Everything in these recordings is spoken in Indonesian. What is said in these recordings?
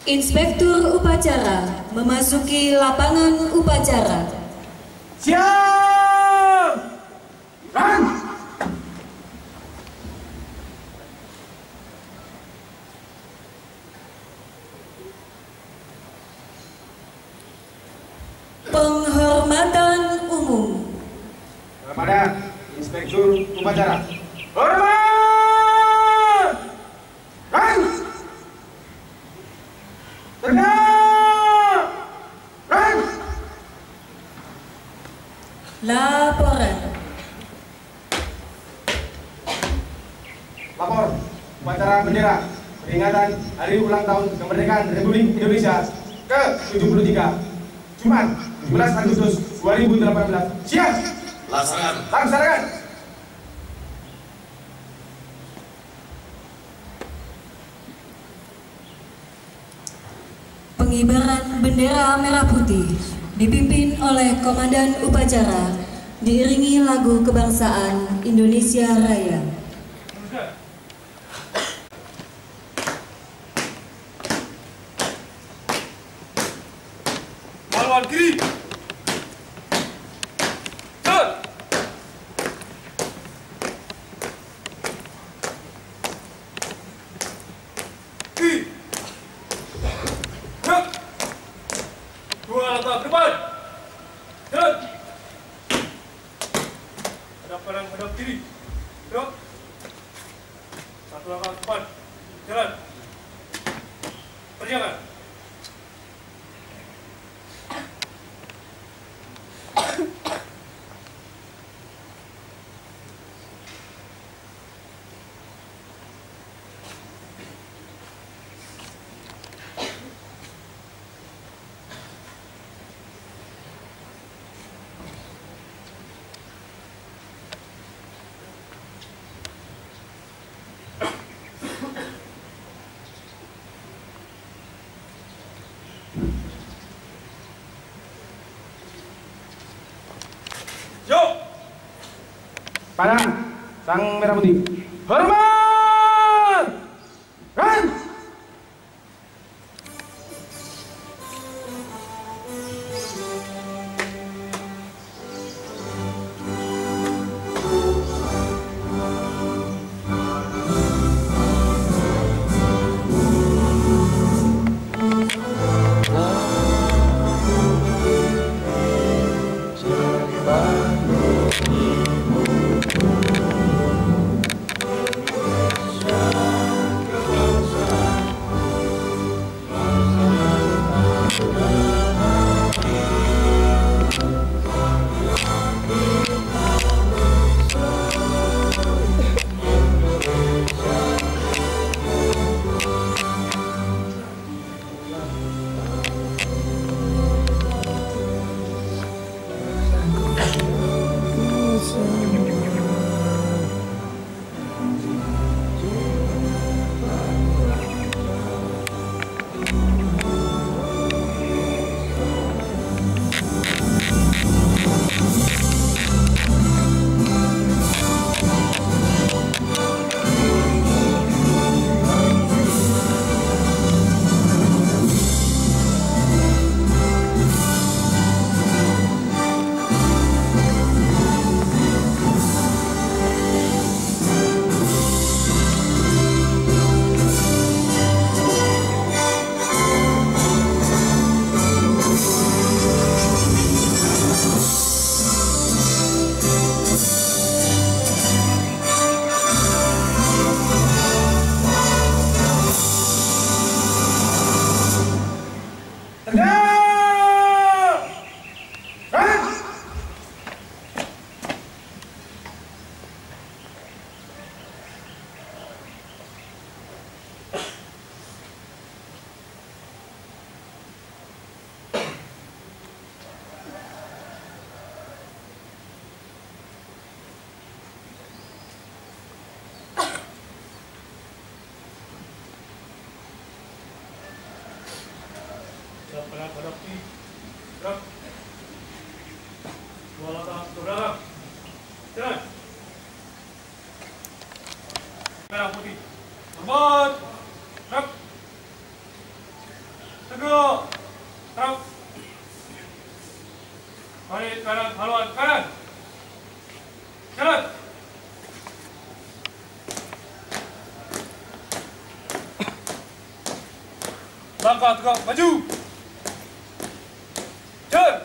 Inspektur upacara memasuki lapangan upacara. Siap! Run! Penghormatan umum. Kepada Inspektur upacara. Hormat! Run! Tegak! Run! Laporan. Lapor upacara bendera peringatan Hari Ulang Tahun Kemerdekaan Republik Indonesia ke-73 Jumat 17 Agustus 2018. Siap! Laksanakan. Laksanakan! Pengibaran bendera merah putih dipimpin oleh Komandan Upacara diiringi lagu kebangsaan Indonesia Raya. Lawan kiri. Jalan. Kiri. Gerak. Dua langkah ke depan. Jalan. Hadap kanan, hadap kiri. Gerak. Satu langkah ke depan. Jalan. Perjalanan. Padang sang merah putih. Hormat! Run! Gerak hadap kiri. Gerak. Dua langkah ke belakang. Jalan. Merah putih. Hormat. Gerak. Balik kanan, haluan kanan. Jalan. Langkah tegak maju. Jalan.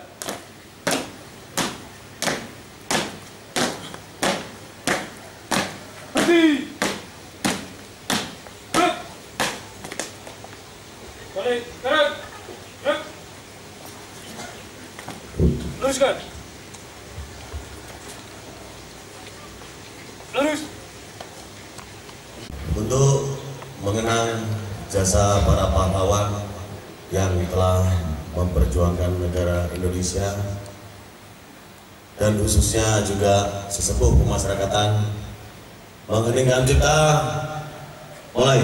Berhenti. Gerak. Balik kanan. Gerak. Luruskan. Lurus. Untuk mengenang jasa para pahlawan yang telah memperjuangkan negara Indonesia dan khususnya juga sesepuh pemasyarakatan, mengheningkan cipta, mulai.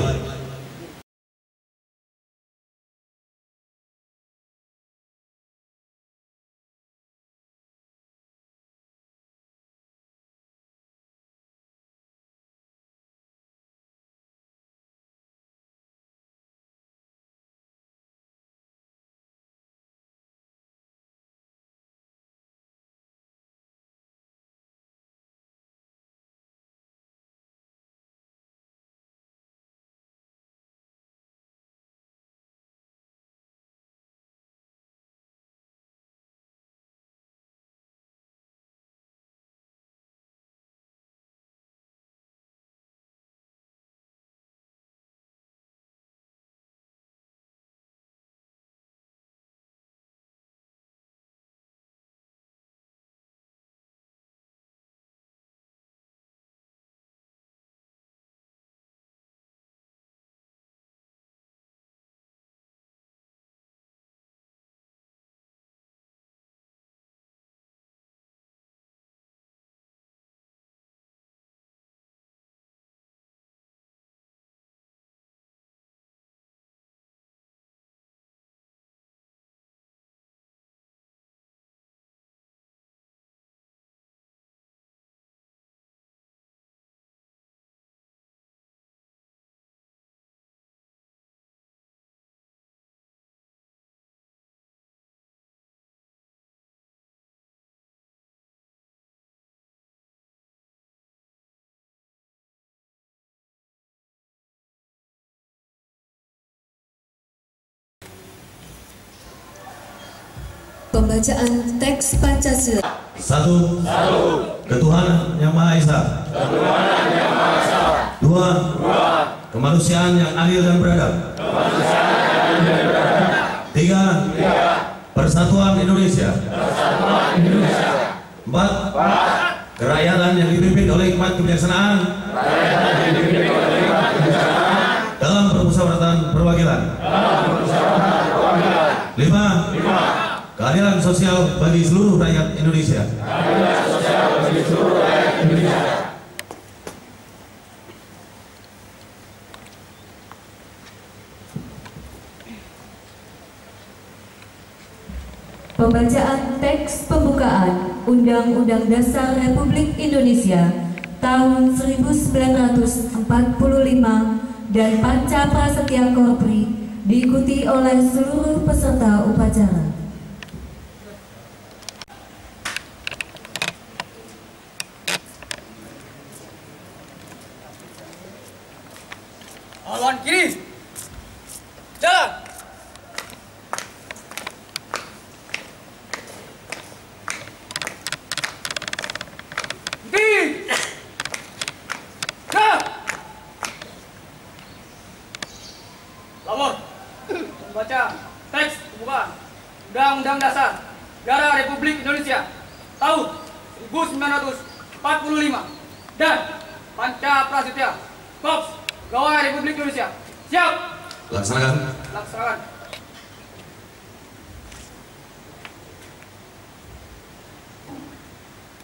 Pembacaan teks Pancasila. Satu. Ketuhanan Yang Maha Esa. Dua. Kemanusiaan yang adil dan beradab. Tiga. Persatuan Indonesia. Empat. Kerakyatan yang dipimpin oleh hikmat kebijaksanaan dalam permusyawaratan perwakilan. Lima. Keadilan sosial bagi seluruh rakyat Indonesia. Pembacaan teks pembukaan Undang-Undang Dasar Republik Indonesia tahun 1945 dan Panca Prasetya Korpri diikuti oleh seluruh peserta upacara. Haluan kiri. Jalan. Berhenti. Gerak. Lapor. Membaca teks pembukaan Undang-Undang Dasar Negara Republik Indonesia tahun 1945 dan Panca Prasetya Korps Pegawai Republik Indonesia. Siap. Laksanakan. Laksanakan.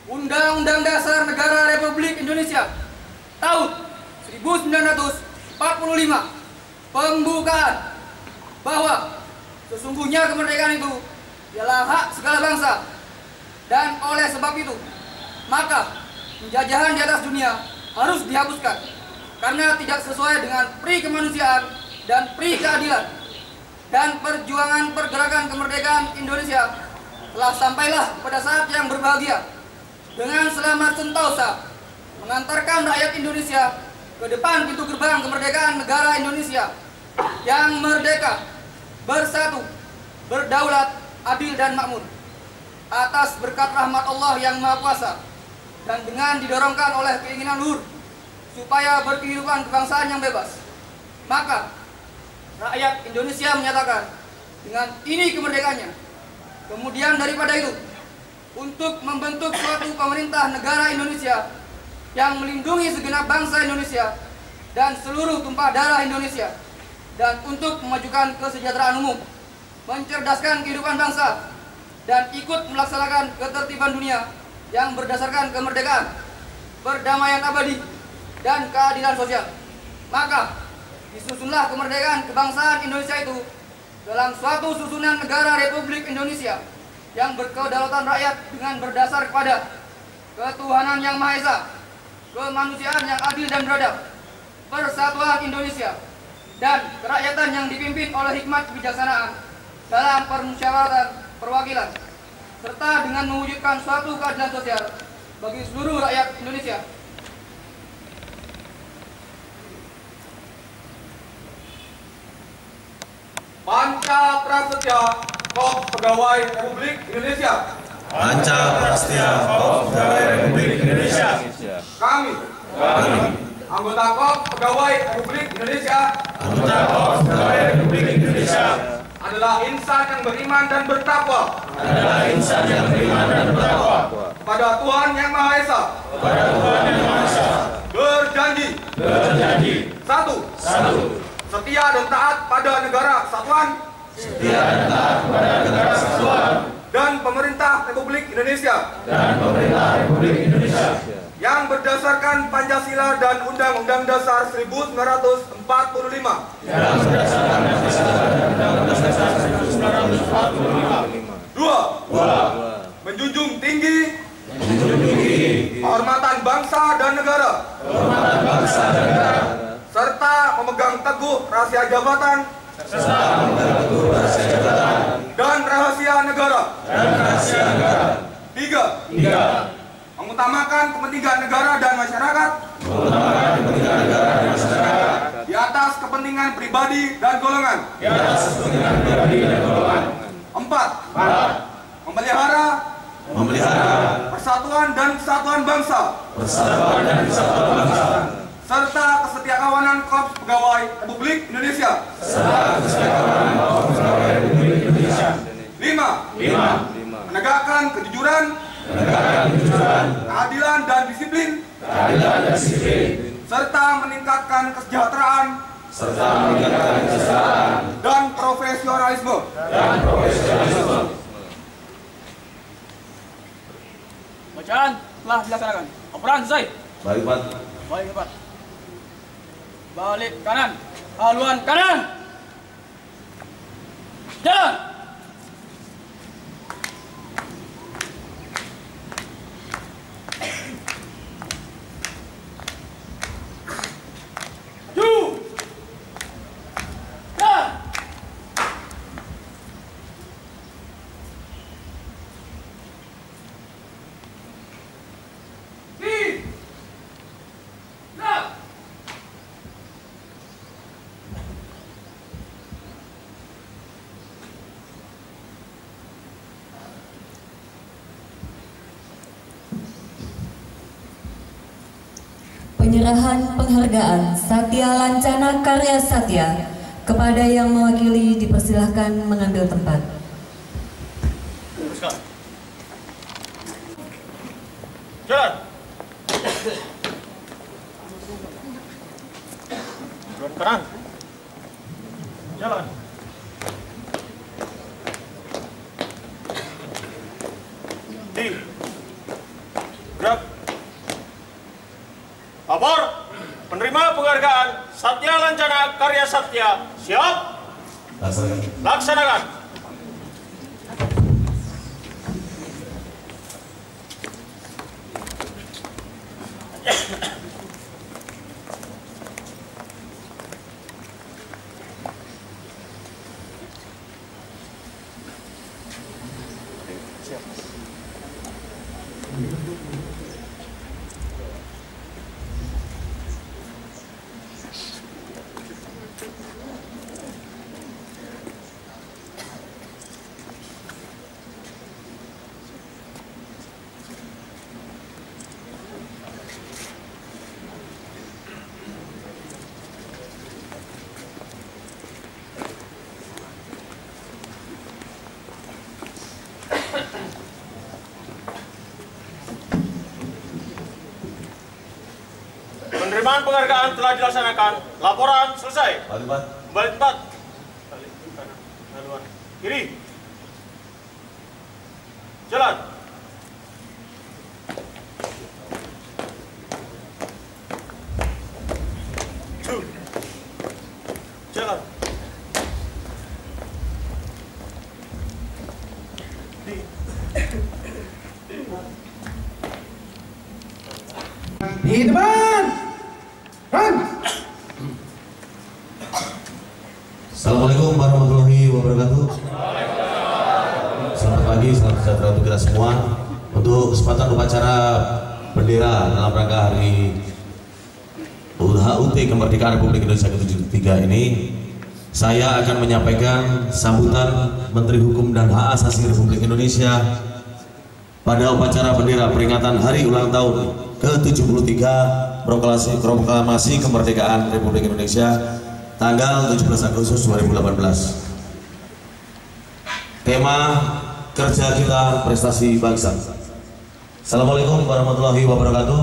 Undang-Undang Dasar Negara Republik Indonesia tahun 1945 pembukaan bahwa sesungguhnya kemerdekaan itu ialah hak segala bangsa, dan oleh sebab itu maka penjajahan di atas dunia harus dihapuskan karena tidak sesuai dengan pri kemanusiaan dan pri keadilan, dan perjuangan pergerakan kemerdekaan Indonesia telah sampailah pada saat yang berbahagia dengan selamat sentosa mengantarkan rakyat Indonesia ke depan pintu gerbang kemerdekaan negara Indonesia yang merdeka, bersatu, berdaulat, adil dan makmur atas berkat rahmat Allah yang Maha Kuasa dan dengan didorongkan oleh keinginan luhur supaya berkehidupan kebangsaan yang bebas. Maka rakyat Indonesia menyatakan dengan ini kemerdekaannya. Kemudian daripada itu, untuk membentuk suatu pemerintah negara Indonesia yang melindungi segenap bangsa Indonesia dan seluruh tumpah darah Indonesia, dan untuk memajukan kesejahteraan umum, mencerdaskan kehidupan bangsa, dan ikut melaksanakan ketertiban dunia yang berdasarkan kemerdekaan, perdamaian abadi, dan keadilan sosial. Maka disusunlah kemerdekaan kebangsaan Indonesia itu dalam suatu susunan negara Republik Indonesia yang berkedaulatan rakyat dengan berdasar kepada ketuhanan yang Maha Esa, kemanusiaan yang adil dan beradab, persatuan Indonesia, dan kerakyatan yang dipimpin oleh hikmat kebijaksanaan dalam permusyawaratan perwakilan, serta dengan mewujudkan suatu keadilan sosial bagi seluruh rakyat Indonesia. Panca Prasetya Kop Pegawai Republik Indonesia. Panca Prasetya Kop Pegawai Republik Indonesia. Kami, anggota Kop Pegawai Republik Indonesia, adalah insan yang beriman dan bertakwa. Pada Tuhan yang Maha Esa. Berjanji. Satu. Setia dan taat pada negara kesatuan. Dan pemerintah Republik Indonesia. Yang berdasarkan Pancasila dan Undang-Undang Dasar 1945. Dua. Menjunjung tinggi kehormatan bangsa dan negara. Serta memegang teguh rahasia jabatan dan rahasia negara. Tiga. Mengutamakan kepentingan negara dan masyarakat di atas kepentingan pribadi dan golongan. Empat. Memelihara persatuan dan kesatuan bangsa. Serta kesetiakawanan Korps Pegawai Republik Indonesia. Lima. Menegakkan kejujuran, keadilan dan disiplin, serta meningkatkan kesejahteraan dan profesionalisme. Bacaan telah dilaksanakan. Operasi selesai. Baik, Pak. Baik, Pak. Balik kanan. Haluan kanan. Jalan. Penyerahan penghargaan Satya Lancana Karya Satya kepada yang mewakili dipersilahkan mengambil tempat. Jalan. Kanan. Jalan. Di. Gerak. Lapor. Penerima penghargaan Satya Lancana Karya Satya. Siap? Laksanakan. Penerimaan penghargaan telah dilaksanakan. Laporan selesai. Kembali tempat. Kiri. Jalan. Jalan. Di depan. Assalamualaikum warahmatullahi wabarakatuh. Selamat pagi, selamat sejahtera untuk kita semua. Untuk kesempatan upacara bendera dalam rangka hari HUT Kemerdekaan Republik Indonesia ke-73 ini, saya akan menyampaikan sambutan Menteri Hukum dan Hak Asasi Republik Indonesia pada upacara bendera peringatan Hari Ulang Tahun ke-73 Proklamasi Kemerdekaan Republik Indonesia tanggal 17 Agustus 2018. Tema kerja kita prestasi bangsa. Assalamualaikum warahmatullahi wabarakatuh.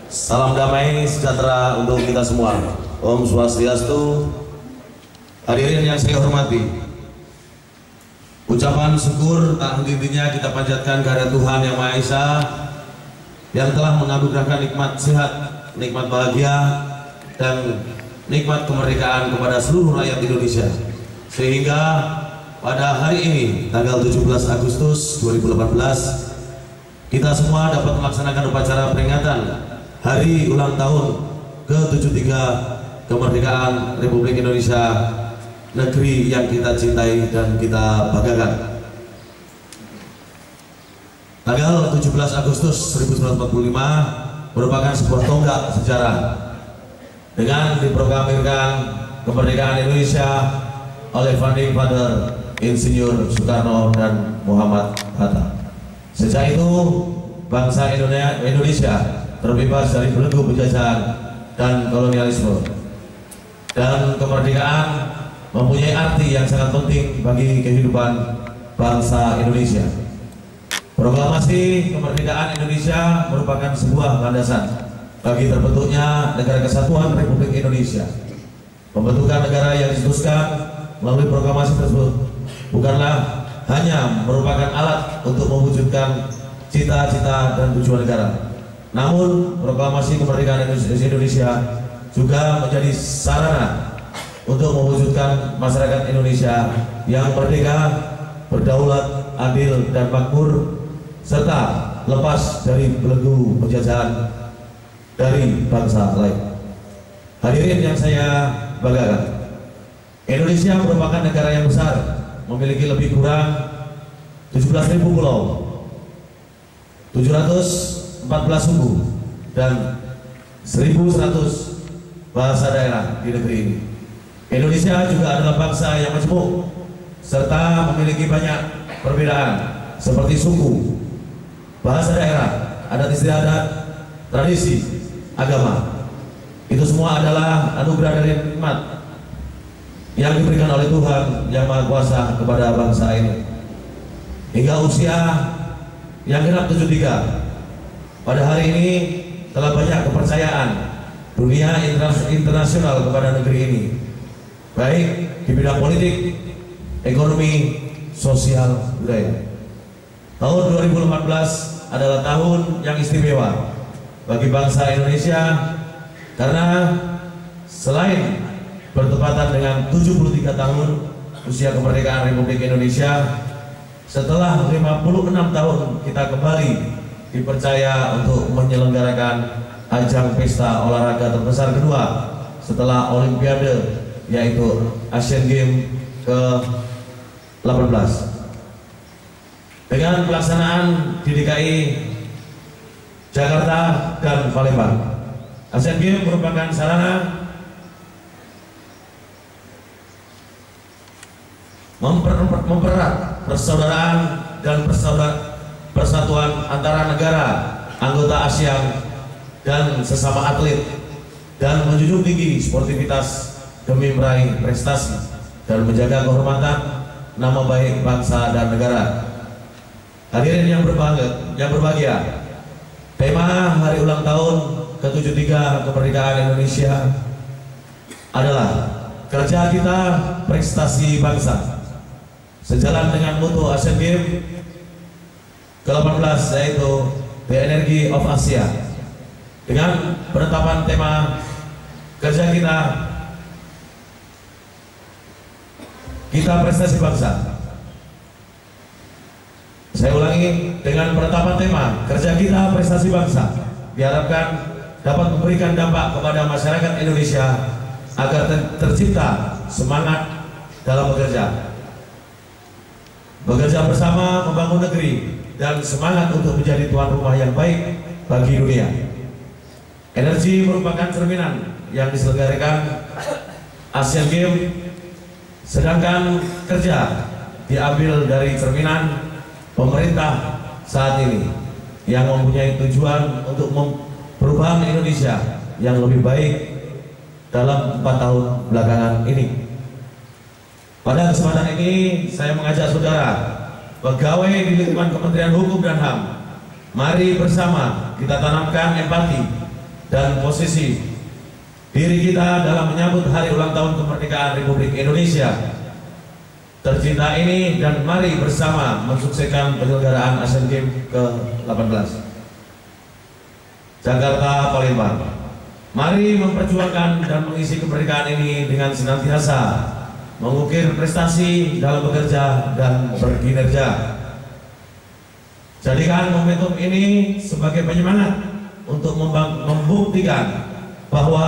Salam damai sejahtera untuk kita semua. Om Swastiastu. Hadirin yang saya hormati, ucapan syukur tak henti-hentinya kita panjatkan kehadirat Tuhan Yang Maha Esa yang telah menganugerahkan nikmat sehat, nikmat bahagia, dan nikmat kemerdekaan kepada seluruh rakyat Indonesia, sehingga pada hari ini tanggal 17 Agustus 2018 kita semua dapat melaksanakan upacara peringatan Hari Ulang Tahun ke-73 Kemerdekaan Republik Indonesia, negeri yang kita cintai dan kita banggakan. Tanggal 17 Agustus 1945 merupakan sebuah tonggak sejarah dengan diproklamirkan kemerdekaan Indonesia oleh Founding Father Insinyur Soekarno dan Muhammad Hatta. Sejak itu bangsa Indonesia terbebas dari belenggu penjajahan dan kolonialisme, dan kemerdekaan mempunyai arti yang sangat penting bagi kehidupan bangsa Indonesia. Proklamasi kemerdekaan Indonesia merupakan sebuah landasan bagi terbentuknya Negara Kesatuan Republik Indonesia. Pembentukan negara yang dicetuskan melalui proklamasi tersebut bukanlah hanya merupakan alat untuk mewujudkan cita-cita dan tujuan negara, namun proklamasi kemerdekaan Indonesia juga menjadi sarana untuk mewujudkan masyarakat Indonesia yang merdeka, berdaulat, adil, dan makmur, serta lepas dari belenggu penjajahan dari bangsa lain. Hadirin yang saya banggakan, Indonesia merupakan negara yang besar, memiliki lebih kurang 17.000 pulau, 714 suku, dan 1.100 bahasa daerah di negeri ini. Indonesia juga adalah bangsa yang majemuk serta memiliki banyak perbedaan seperti suku, bahasa daerah, adat istiadat, tradisi, agama. Itu semua adalah anugerah dari nikmat yang diberikan oleh Tuhan Yang Maha Kuasa kepada bangsa ini. Hingga usia yang genap 73, pada hari ini telah banyak kepercayaan dunia internasional kepada negeri ini, baik di bidang politik, ekonomi, sosial, budaya. Tahun 2018 adalah tahun yang istimewa bagi bangsa Indonesia karena selain bertepatan dengan 73 tahun usia kemerdekaan Republik Indonesia, setelah 56 tahun kita kembali dipercaya untuk menyelenggarakan ajang pesta olahraga terbesar kedua setelah Olimpiade, yaitu Asian Games ke-18. dengan pelaksanaan di DKI Jakarta dan Palembang. Asian Games merupakan sarana mempererat persaudaraan dan persatuan antara negara anggota ASEAN dan sesama atlet, dan menjunjung tinggi sportivitas demi meraih prestasi dan menjaga kehormatan nama baik bangsa dan negara. Hadirin yang berbahagia, tema hari ulang tahun ke-73 kemerdekaan Indonesia adalah kerja kita prestasi bangsa. Sejalan dengan moto Asian Games ke-18 yaitu The Energy of Asia, dengan penetapan tema kerja kita prestasi bangsa. Saya ulangi, dengan penetapan tema kerja kita prestasi bangsa diharapkan dapat memberikan dampak kepada masyarakat Indonesia agar tercipta semangat dalam bekerja bersama membangun negeri, dan semangat untuk menjadi tuan rumah yang baik bagi dunia. Energi merupakan cerminan yang diselenggarakan Asian Games, sedangkan kerja diambil dari cerminan pemerintah saat ini yang mempunyai tujuan untuk perubahan Indonesia yang lebih baik dalam 4 tahun belakangan ini. Pada kesempatan ini saya mengajak saudara pegawai di lingkungan Kementerian Hukum dan HAM, mari bersama kita tanamkan empati dan posisi diri kita dalam menyambut hari ulang tahun kemerdekaan Republik Indonesia tercinta ini, dan mari bersama mensukseskan penyelenggaraan Asian Games ke-18 Jakarta Palembang. Mari memperjuangkan dan mengisi kemerdekaan ini dengan senantiasa mengukir prestasi dalam bekerja dan berkinerja. Jadikan momentum ini sebagai penyemangat untuk membuktikan bahwa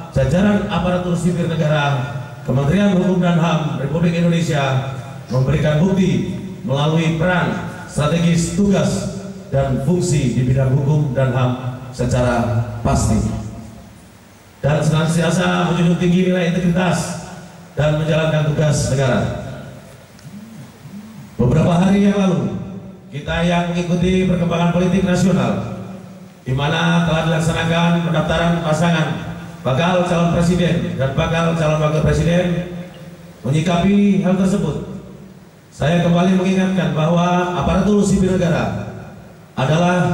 jajaran aparatur sipil negara, Kementerian Hukum dan HAM Republik Indonesia memberikan bukti melalui peran strategis, tugas, dan fungsi di bidang hukum dan HAM secara pasti, dan senantiasa menjunjung tinggi nilai integritas dan menjalankan tugas negara. Beberapa hari yang lalu kita yang mengikuti perkembangan politik nasional, di mana telah dilaksanakan pendaftaran pasangan bakal calon presiden dan bakal calon wakil presiden. Menyikapi hal tersebut, saya kembali mengingatkan bahwa aparatur sipil negara adalah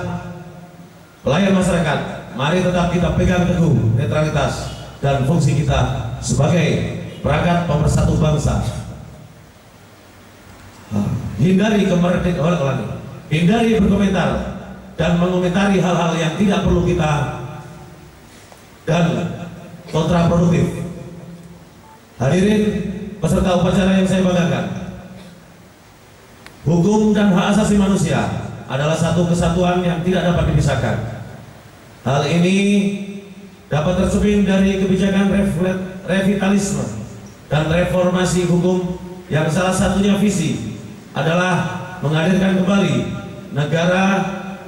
pelayan masyarakat. Mari tetap kita pegang teguh netralitas dan fungsi kita sebagai perangkat pemersatu bangsa. Hindari berkomentar dan mengomentari hal-hal yang tidak perlu kita dan kontraproduktif. Hadirin peserta upacara yang saya banggakan, hukum dan hak asasi manusia adalah satu kesatuan yang tidak dapat dipisahkan. Hal ini dapat tercermin dari kebijakan revitalisme dan reformasi hukum yang salah satunya visi adalah menghadirkan kembali negara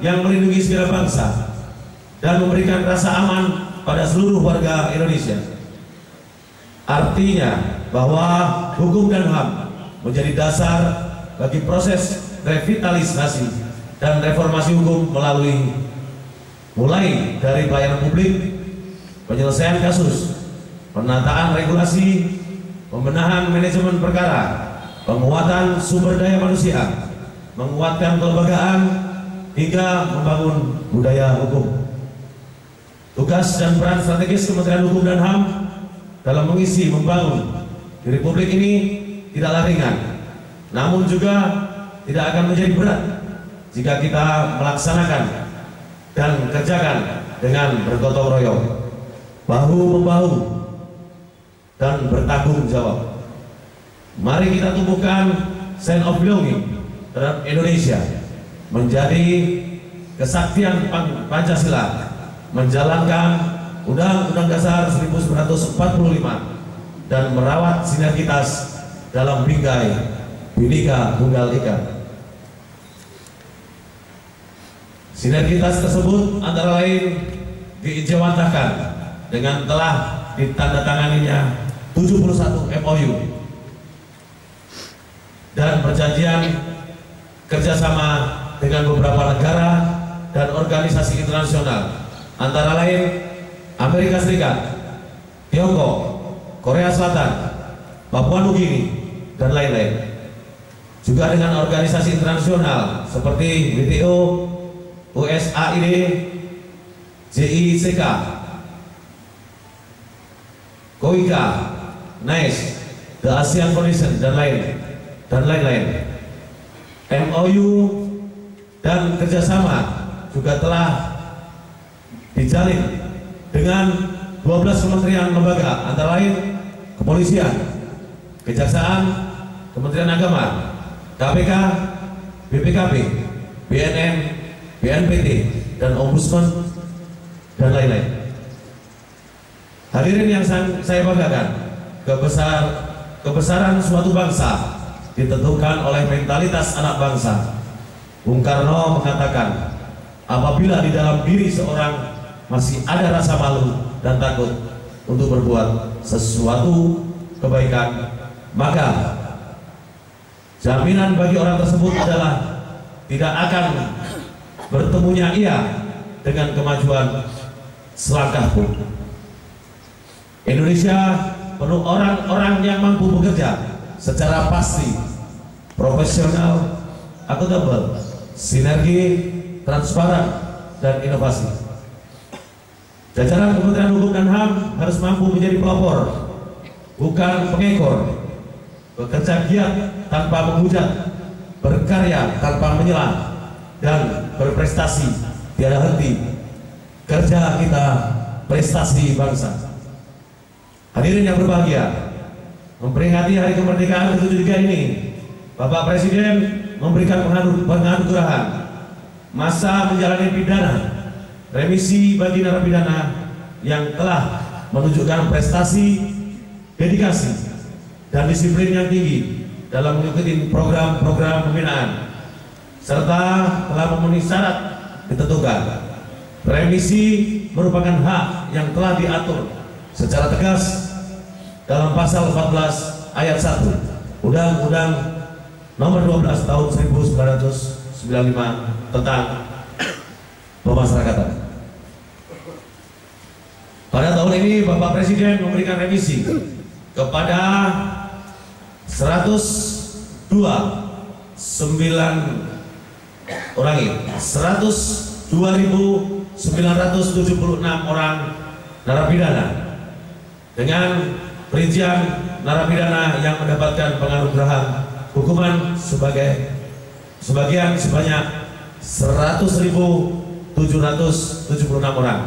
yang melindungi segala bangsa dan memberikan rasa aman pada seluruh warga Indonesia. Artinya bahwa hukum dan HAM menjadi dasar bagi proses revitalisasi dan reformasi hukum mulai dari pelayanan publik, penyelesaian kasus, penataan regulasi, pembenahan manajemen perkara, penguatan sumber daya manusia, menguatkan kelembagaan, hingga membangun budaya hukum. Tugas dan peran strategis Kementerian Hukum dan HAM dalam mengisi membangun di Republik ini tidaklah ringan, namun juga tidak akan menjadi berat jika kita melaksanakan dan kerjakan dengan bergotong royong, bahu-membahu, dan bertanggung jawab. Mari kita tumbuhkan sense of belonging terhadap Indonesia, menjadi kesaktian Pancasila, menjalankan Undang-Undang Dasar 1945 dan merawat sinergitas dalam bingkai Bhinneka Tunggal Ika. Sinergitas tersebut antara lain diijawantahkan dengan telah ditandatanganinya 71 MOU dan perjanjian kerjasama dengan beberapa negara dan organisasi internasional antara lain Amerika Serikat, Tiongkok, Korea Selatan, Papua Nugini, dan lain-lain. Juga dengan organisasi internasional seperti WTO, USAID, JICK, KOICA, NICE, The ASEAN Foundation, dan lain-lain. MOU dan kerjasama juga telah dijalin dengan 12 kementerian lembaga antara lain Kepolisian, Kejaksaan, Kementerian Agama, KPK, BPKB, BNN, BNPT, dan Ombudsman, dan lain-lain. Hadirin yang saya banggakan, kebesaran suatu bangsa ditentukan oleh mentalitas anak bangsa. Bung Karno mengatakan, apabila di dalam diri seorang masih ada rasa malu dan takut untuk berbuat sesuatu kebaikan, maka jaminan bagi orang tersebut adalah tidak akan bertemunya ia dengan kemajuan selangkah pun. Indonesia penuh orang-orang yang mampu bekerja secara pasti, profesional, akuntabel, sinergi, transparan, dan inovasi. Jajaran Kementerian Hukum dan HAM harus mampu menjadi pelopor, bukan pengekor, bekerja giat tanpa menghujat, berkarya tanpa menyela, dan berprestasi tiada henti. Kerja kita, prestasi bangsa. Hadirin yang berbahagia, memperingati Hari Kemerdekaan ke-73 ini, Bapak Presiden memberikan penganugerahan masa menjalani pidana, remisi bagi narapidana yang telah menunjukkan prestasi, dedikasi, dan disiplin yang tinggi dalam mengikuti program-program pembinaan, serta telah memenuhi syarat ditentukan. Remisi merupakan hak yang telah diatur secara tegas dalam pasal 14 ayat 1 Undang-Undang Nomor 12 Tahun 1995 tentang pemasyarakatan. Pada tahun ini Bapak Presiden memberikan remisi kepada 102.976 orang narapidana dengan perincian narapidana yang mendapatkan penganugerahan hukuman sebagian sebanyak 100.776 orang,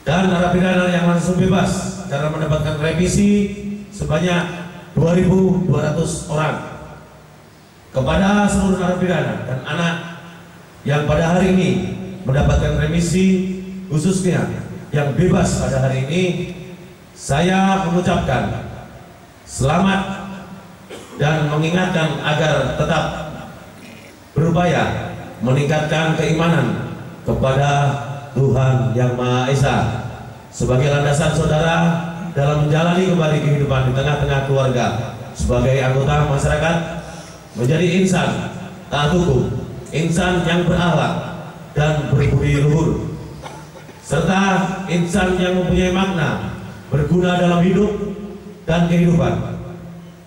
dan narapidana yang langsung bebas karena mendapatkan remisi sebanyak 2.200 orang. Kepada seluruh narapidana dan anak yang pada hari ini mendapatkan remisi, khususnya yang bebas pada hari ini, saya mengucapkan selamat dan mengingatkan agar tetap berupaya meningkatkan keimanan kepada Tuhan Yang Maha Esa sebagai landasan saudara dalam menjalani kembali kehidupan di tengah-tengah keluarga, sebagai anggota masyarakat, menjadi insan taat hukum, insan yang berakhlak dan berbudi luhur, serta insan yang mempunyai makna berguna dalam hidup dan kehidupan.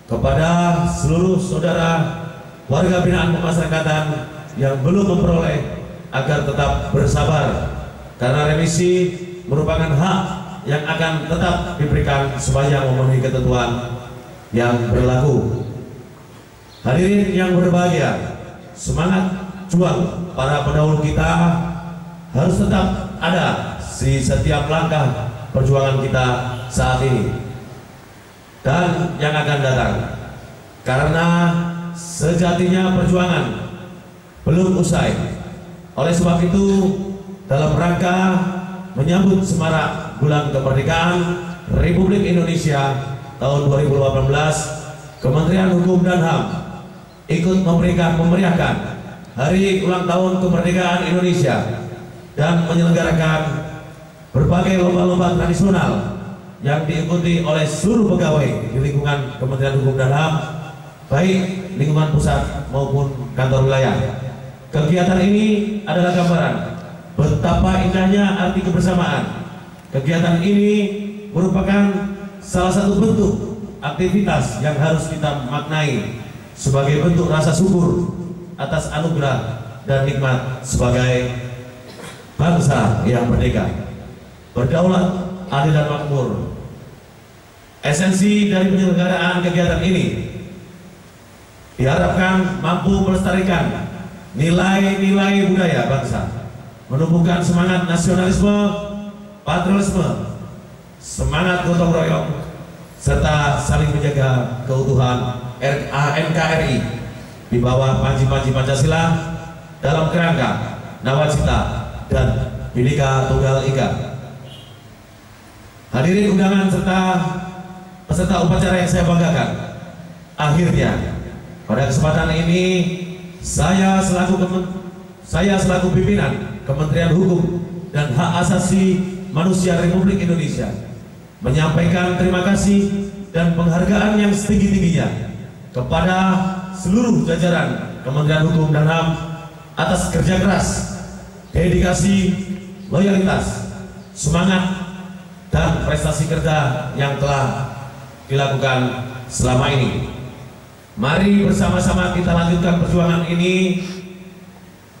Kepada seluruh saudara warga binaan pemasyarakatan yang belum memperoleh, agar tetap bersabar, karena remisi merupakan hak yang akan tetap diberikan sepanjang memenuhi ketentuan yang berlaku. Hadirin yang berbahagia, semangat juang para pendahulu kita harus tetap ada di setiap langkah perjuangan kita saat ini dan yang akan datang, karena sejatinya perjuangan belum usai. Oleh sebab itu, dalam rangka menyambut semarak bulan kemerdekaan Republik Indonesia tahun 2018, Kementerian Hukum dan HAM ikut memberikan memeriahkan hari ulang tahun kemerdekaan Indonesia dan menyelenggarakan berbagai lomba-lomba tradisional yang diikuti oleh seluruh pegawai di lingkungan Kementerian Hukum dan HAM, baik lingkungan pusat maupun kantor wilayah. Kegiatan ini adalah gambaran betapa indahnya arti kebersamaan. Kegiatan ini merupakan salah satu bentuk aktivitas yang harus kita maknai sebagai bentuk rasa syukur atas anugerah dan nikmat sebagai bangsa yang merdeka, berdaulat, adil dan makmur. Esensi dari penyelenggaraan kegiatan ini diharapkan mampu melestarikan nilai-nilai budaya bangsa, menumbuhkan semangat nasionalisme, patriotisme, semangat gotong royong, serta saling menjaga keutuhan NKRI di bawah panji-panji Pancasila dalam kerangka nawacita dan Bhinneka Tunggal Ika. Hadirin undangan serta peserta upacara yang saya banggakan, akhirnya pada kesempatan ini saya selaku pimpinan Kementerian Hukum dan Hak Asasi Manusia Republik Indonesia menyampaikan terima kasih dan penghargaan yang setinggi-tingginya kepada seluruh jajaran Kementerian Hukum dan HAM atas kerja keras, dedikasi, loyalitas, semangat, dan prestasi kerja yang telah dilakukan selama ini. Mari bersama-sama kita lanjutkan perjuangan ini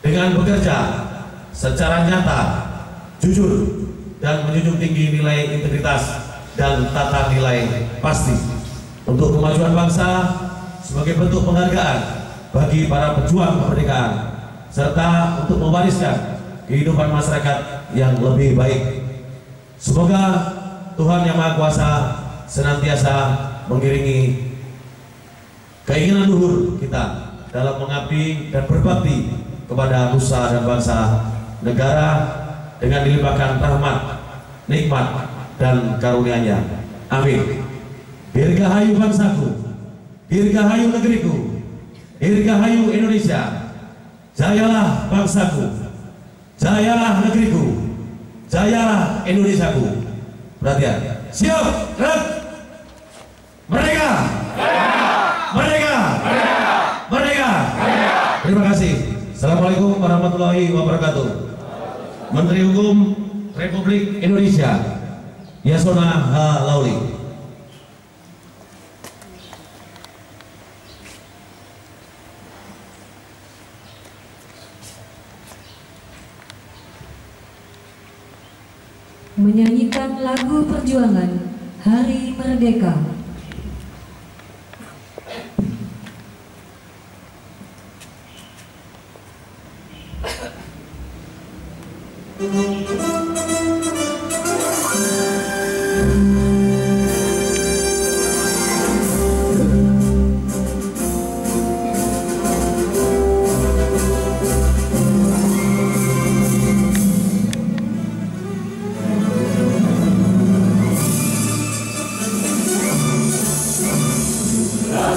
dengan bekerja secara nyata, jujur, dan menjunjung tinggi nilai integritas dan tata nilai pasti untuk kemajuan bangsa sebagai bentuk penghargaan bagi para pejuang kemerdekaan serta untuk mewariskan kehidupan masyarakat yang lebih baik. Semoga Tuhan Yang Maha Kuasa senantiasa mengiringi keinginan luhur kita dalam mengabdi dan berbakti kepada nusa dan bangsa negara dengan dilimpahkan rahmat, nikmat, dan karunia-Nya. Amin. Dirgahayu bangsaku, dirgahayu negeriku, dirgahayu Indonesia. Jayalah bangsaku, jayalah negeriku, jayalah Indonesiaku. Perhatian. Siap, gerak. Merdeka! Merdeka! Merdeka! Terima kasih. Assalamualaikum warahmatullahi wabarakatuh. Menteri Hukum Republik Indonesia Yasona H. Lawli. Menyanyikan lagu perjuangan Hari Merdeka.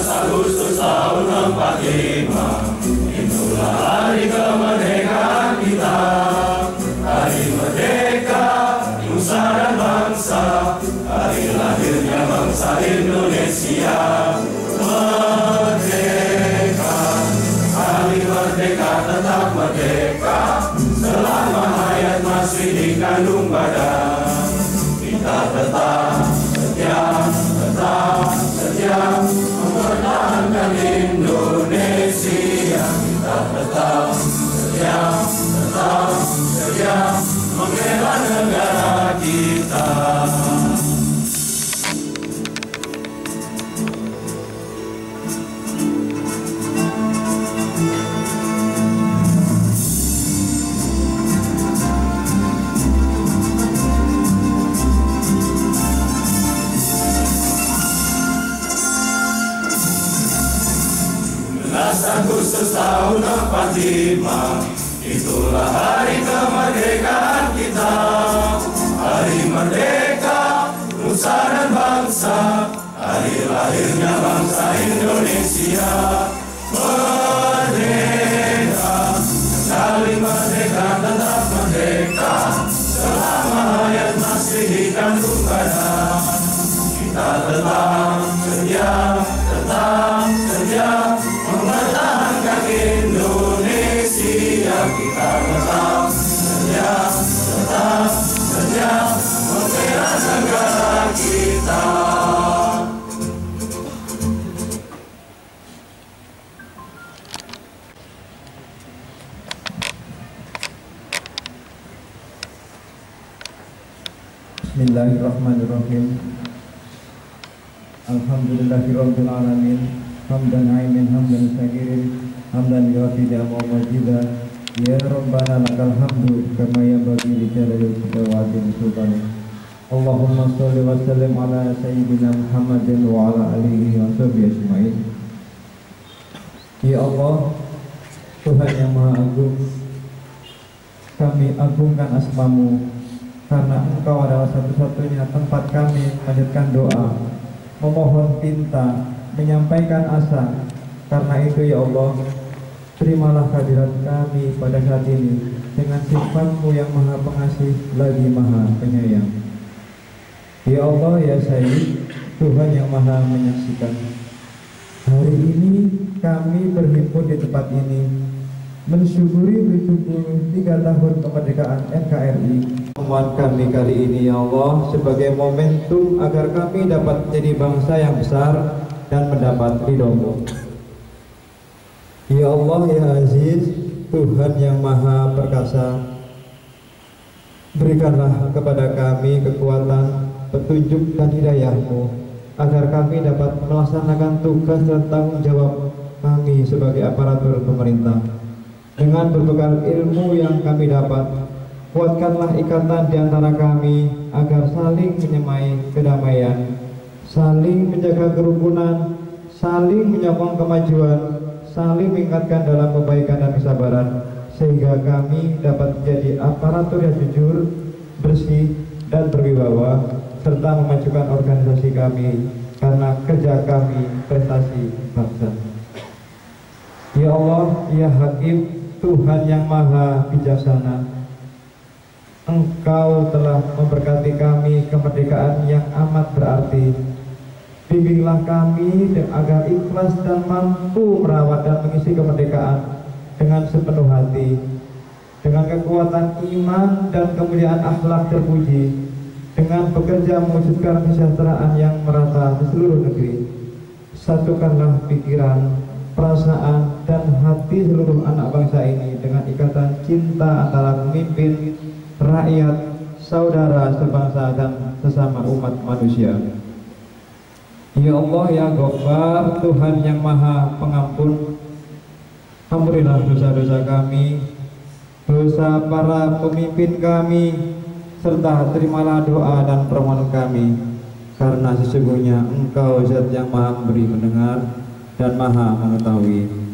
Agustus tahun 45, itulah hari kemerdekaan kita. Hari merdeka, nusa dan bangsa, hari lahirnya bangsa Indonesia. Merdeka, hari merdeka tetap merdeka, selama hayat masih dikandung badan. Kita tetap setia, mempertahankan Indonesia. Kita tetap setia, membela negara kita. Agustus tahun 45, itulah hari kemerdekaan kita. Hari merdeka, nusa dan bangsa, hari lahirnya bangsa Indonesia. Merdeka, Bismillahirrahmanirrahim. Alhamdulillahirabbil alamin. Hamdan aimin hamdan syakirin hamdan yuafi ni'amahu wa majidah. Ya Rabbana lakal hamdu kama yanbaghi li jalali wajhika wa 'azimi sultanik. Allahumma shalli wa sallim ala sayyidina Muhammadin wa ala alihi wa sahbihi ajmain. Ya Allah, Tuhan yang Maha Agung, kami agungkan asma-Mu karena Engkau adalah satu-satunya tempat kami memanjatkan doa, memohon pinta, menyampaikan asa. Karena itu ya Allah, terimalah kehadirat kami pada saat ini dengan sifat-Mu yang Maha Pengasih lagi Maha Penyayang. Ya Allah, ya Sayyid, Tuhan yang Maha menyaksikan, hari ini kami berhimpun di tempat ini mensyukuri 73 tahun kemerdekaan NKRI. Pertemuan kami kali ini ya Allah sebagai momentum agar kami dapat menjadi bangsa yang besar dan mendapat ridho-Mu. Ya Allah, ya Aziz, Tuhan yang Maha Perkasa, berikanlah kepada kami kekuatan, petunjuk dan hidayah-Mu agar kami dapat melaksanakan tugas dan tanggung jawab kami sebagai aparatur pemerintah. Dengan berbekal ilmu yang kami dapat, kuatkanlah ikatan di antara kami agar saling menyemai kedamaian, saling menjaga kerukunan, saling menyokong kemajuan, saling mengingatkan dalam kebaikan dan kesabaran, sehingga kami dapat menjadi aparatur yang jujur, bersih, dan berwibawa, serta memajukan organisasi kami karena kerja kami prestasi bangsa. Ya Allah, ya Hakim, Tuhan yang Maha Bijaksana, Engkau telah memberkati kami kemerdekaan yang amat berarti. Bimbinglah kami agar ikhlas dan mampu merawat dan mengisi kemerdekaan dengan sepenuh hati, dengan kekuatan iman dan kemuliaan akhlak terpuji, dengan bekerja mewujudkan kesejahteraan yang merata di seluruh negeri. Satukanlah pikiran, perasaan, dan hati seluruh anak bangsa ini dengan ikatan cinta antara pemimpin, rakyat, saudara sebangsa, dan sesama umat manusia. Ya Allah, ya Ghaffar, Tuhan yang Maha Pengampun, ampunilah dosa-dosa kami, dosa para pemimpin kami, serta terimalah doa dan permohonan kami, karena sesungguhnya Engkau Zat yang Maha Memberi, Mendengar, dan Maha Mengetahui.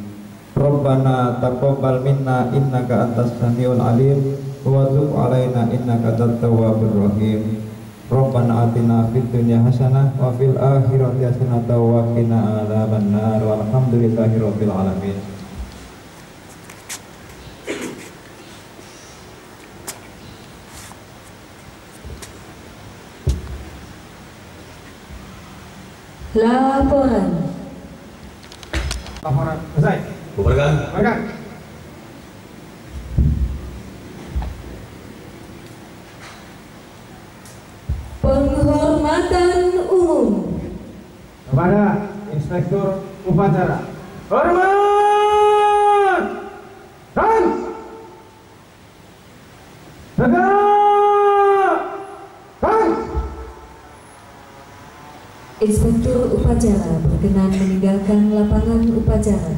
Rabbana taqabbal minna innaka antas samiul alim wa tub alaina innaka antat tawwabur rahim. Rabbana atina fid dunya hasanah wa fil akhirati hasanah wa qina adzabannar walhamdulillahi rabbil alamin. Laporan. Laporan selesai. Bubarkan. Bubarkan. Penghormatan umum Kepada Inspektur Upacara. Hormat dan tegakkan. Inspektur Upacara berkenan meninggalkan lapangan upacara.